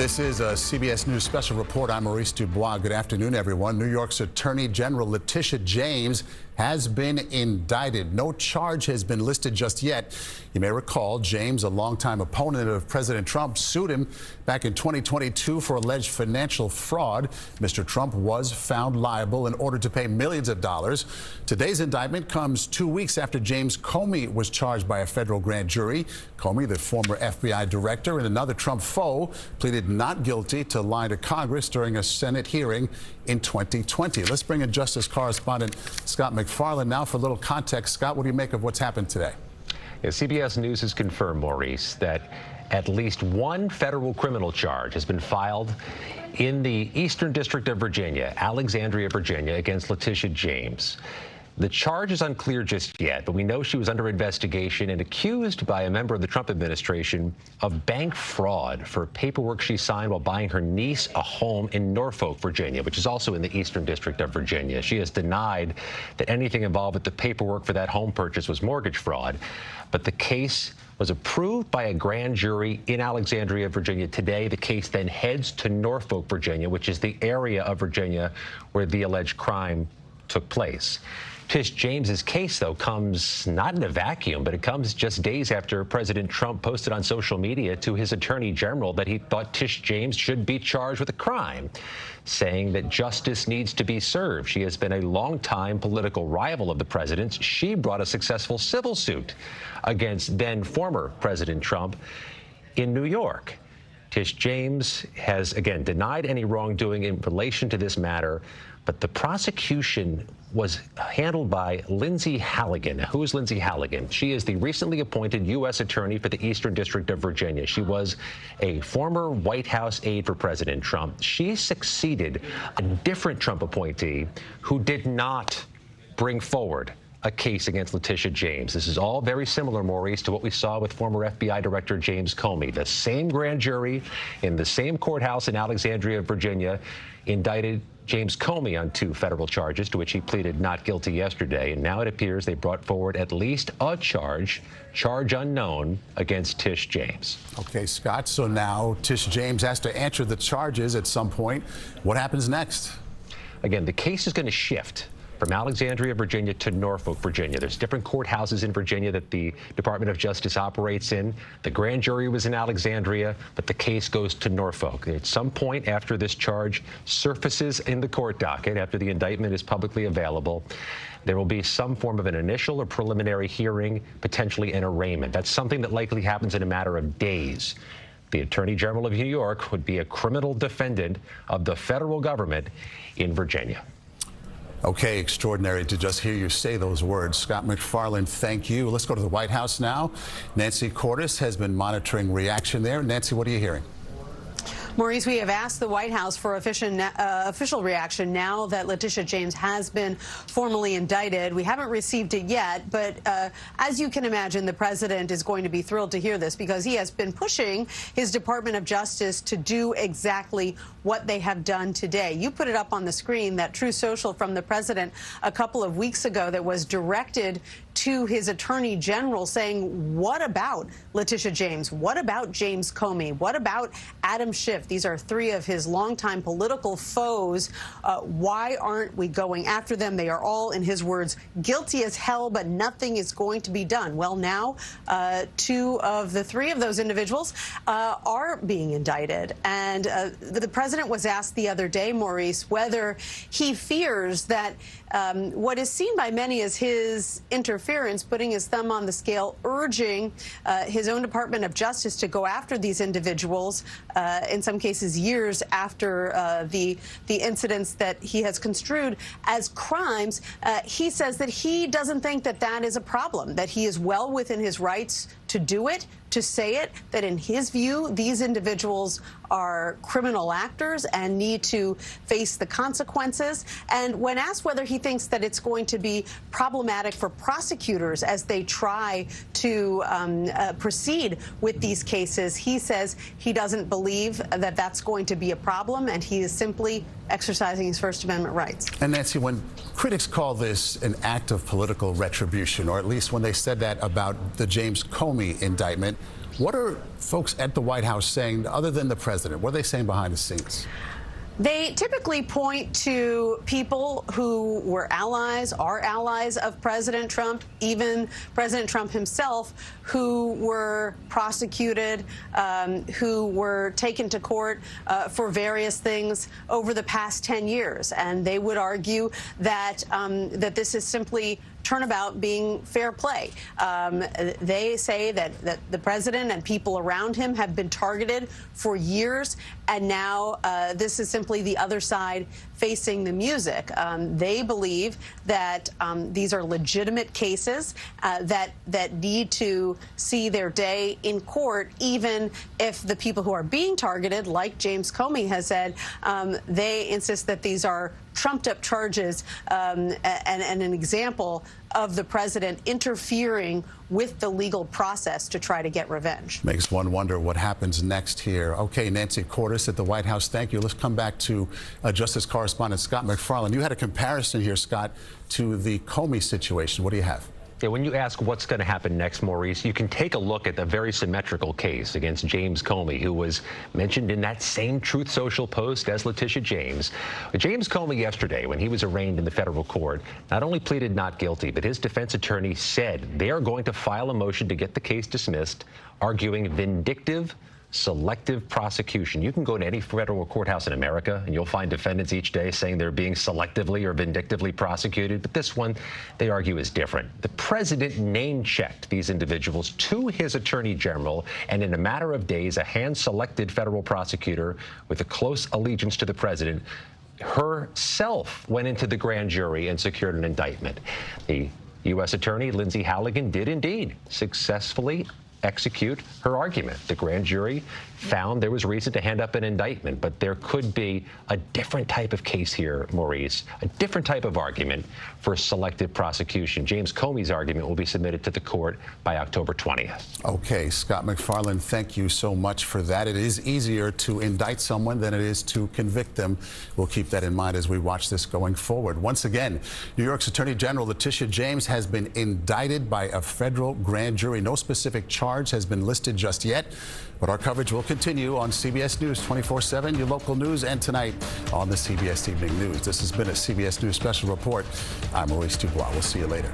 This is a CBS News special report. I'm Maurice Dubois. Good afternoon, everyone. New York's Attorney General Letitia James has been indicted. No charge has been listed just yet. You may recall James, a longtime opponent of President Trump, sued him back in 2022 for alleged financial fraud. Mr. Trump was found liable and ordered to pay millions of dollars. Today's indictment comes 2 weeks after James Comey was charged by a federal grand jury. Comey, the former FBI director and another Trump foe, pleaded not guilty to lying to Congress during a Senate hearing in 2020. Let's bring in Justice correspondent Scott McFarland now for a little context. Scott, what do you make of what's happened today? Yeah, CBS News has confirmed, Maurice, that at least one federal criminal charge has been filed in the Eastern District of Virginia, Alexandria, Virginia, against Letitia James. The charge is unclear just yet, but we know she was under investigation and accused by a member of the Trump administration of bank fraud for paperwork she signed while buying her niece a home in Norfolk, Virginia, which is also in the Eastern District of Virginia. She has denied that anything involved with the paperwork for that home purchase was mortgage fraud, but the case was approved by a grand jury in Alexandria, Virginia today. The case then heads to Norfolk, Virginia, which is the area of Virginia where the alleged crime took place. Tish James's case, though, comes not in a vacuum, but it comes just days after President Trump posted on social media to his attorney general that he thought Tish James should be charged with a crime, saying that justice needs to be served. She has been a longtime political rival of the president's. She brought a successful civil suit against then former President Trump in New York. Tish James has, again, denied any wrongdoing in relation to this matter, but the prosecution was handled by Lindsay Halligan. Who is Lindsay Halligan? She is the recently appointed U.S. Attorney for the Eastern District of Virginia. She was a former White House aide for President Trump. She succeeded a different Trump appointee who did not bring forward a case against Letitia James. This is all very similar, Maurice, to what we saw with former FBI Director James Comey. The same grand jury in the same courthouse in Alexandria, Virginia, indicted James Comey on 2 federal charges to which he pleaded not guilty yesterday. And now it appears they brought forward at least a charge unknown, against Tish James. Okay, Scott, so now Tish James has to answer the charges at some point. What happens next? Again, the case is going to shift from Alexandria, Virginia to Norfolk, Virginia. There's different courthouses in Virginia that the Department of Justice operates in. The grand jury was in Alexandria, but the case goes to Norfolk. At some point after this charge surfaces in the court docket, after the indictment is publicly available, there will be some form of an initial or preliminary hearing, potentially an arraignment. That's something that likely happens in a matter of days. The Attorney General of New York would be a criminal defendant of the federal government in Virginia. Okay, extraordinary to just hear you say those words. Scott McFarland, thank you. Let's go to the White House now. Nancy Cordes has been monitoring reaction there. Nancy, what are you hearing? Maurice, we have asked the White House for official reaction now that Letitia James has been formally indicted. We haven't received it yet, but as you can imagine, the president is going to be thrilled to hear this because he has been pushing his Department of Justice to do exactly what they have done today. You put it up on the screen, that True Social from the president a couple of weeks ago that was directed to his attorney general saying, what about Letitia James? What about James Comey? What about Adam Schiff? These are 3 of his longtime political foes. Why aren't we going after them? They are all, in his words, guilty as hell, but nothing is going to be done. Well, now 2 of the 3 of those individuals are being indicted. And the president was asked the other day, Maurice, whether he fears that what is seen by many as his interference, putting his thumb on the scale, urging his own Department of Justice to go after these individuals, in some cases years after the incidents that he has construed as crimes. He says that he doesn't think that that is a problem, that he is well within his rights to do it, to say it, that in his view, these individuals are criminal actors and need to face the consequences. And when asked whether he thinks that it's going to be problematic for prosecutors as they try to proceed with these cases, he says he doesn't believe that that's going to be a problem, and he is simply exercising his First Amendment rights. And Nancy, when critics call this an act of political retribution, or at least when they said that about the James Comey indictment, What are folks at the White House saying, other than the president? What are they saying behind the scenes? They typically point to people who were allies, are allies of President Trump, even President Trump himself, who were prosecuted, who were taken to court for various things over the past 10 years. And they would argue that, that this is simply turnabout being fair play. They say that the president and people around him have been targeted for years, and now this is simply the other side facing the music. They believe that these are legitimate cases that need to see their day in court, even if the people who are being targeted, like James Comey has said, they insist that these are trumped-up charges and an example of the president interfering with the legal process to try to get revenge. Makes one wonder what happens next here. Okay, Nancy Cordes at the White House, thank you. Let's come back to Justice Correspondent Scott MacFarlane. You had a comparison here, Scott, to the Comey situation. What do you have? Yeah, when you ask what's going to happen next, Maurice, you can take a look at the very symmetrical case against James Comey, who was mentioned in that same Truth Social post as Letitia James. James Comey yesterday, when he was arraigned in the federal court, not only pleaded not guilty, but his defense attorney said they are going to file a motion to get the case dismissed, arguing vindictive, selective prosecution. You can go to any federal courthouse in America and you'll find defendants each day saying they're being selectively or vindictively prosecuted, but this one, they argue, is different. The president name-checked these individuals to his attorney general, and in a matter of days, a hand-selected federal prosecutor with a close allegiance to the president herself went into the grand jury and secured an indictment. The U.S. Attorney Lindsay Halligan did indeed successfully execute her argument. The grand jury found there was reason to hand up an indictment, but there could be a different type of case here, Maurice, a different type of argument for selective prosecution. James Comey's argument will be submitted to the court by October 20th. Okay, Scott MacFarlane, thank you so much for that. It is easier to indict someone than it is to convict them. We'll keep that in mind as we watch this going forward. Once again, New York's Attorney General Letitia James has been indicted by a federal grand jury. No specific charge has been listed just yet, but our coverage will continue on CBS News 24/7, your local news, and tonight on the CBS Evening News. This has been a CBS News Special Report. I'm Maurice Dubois. We'll see you later.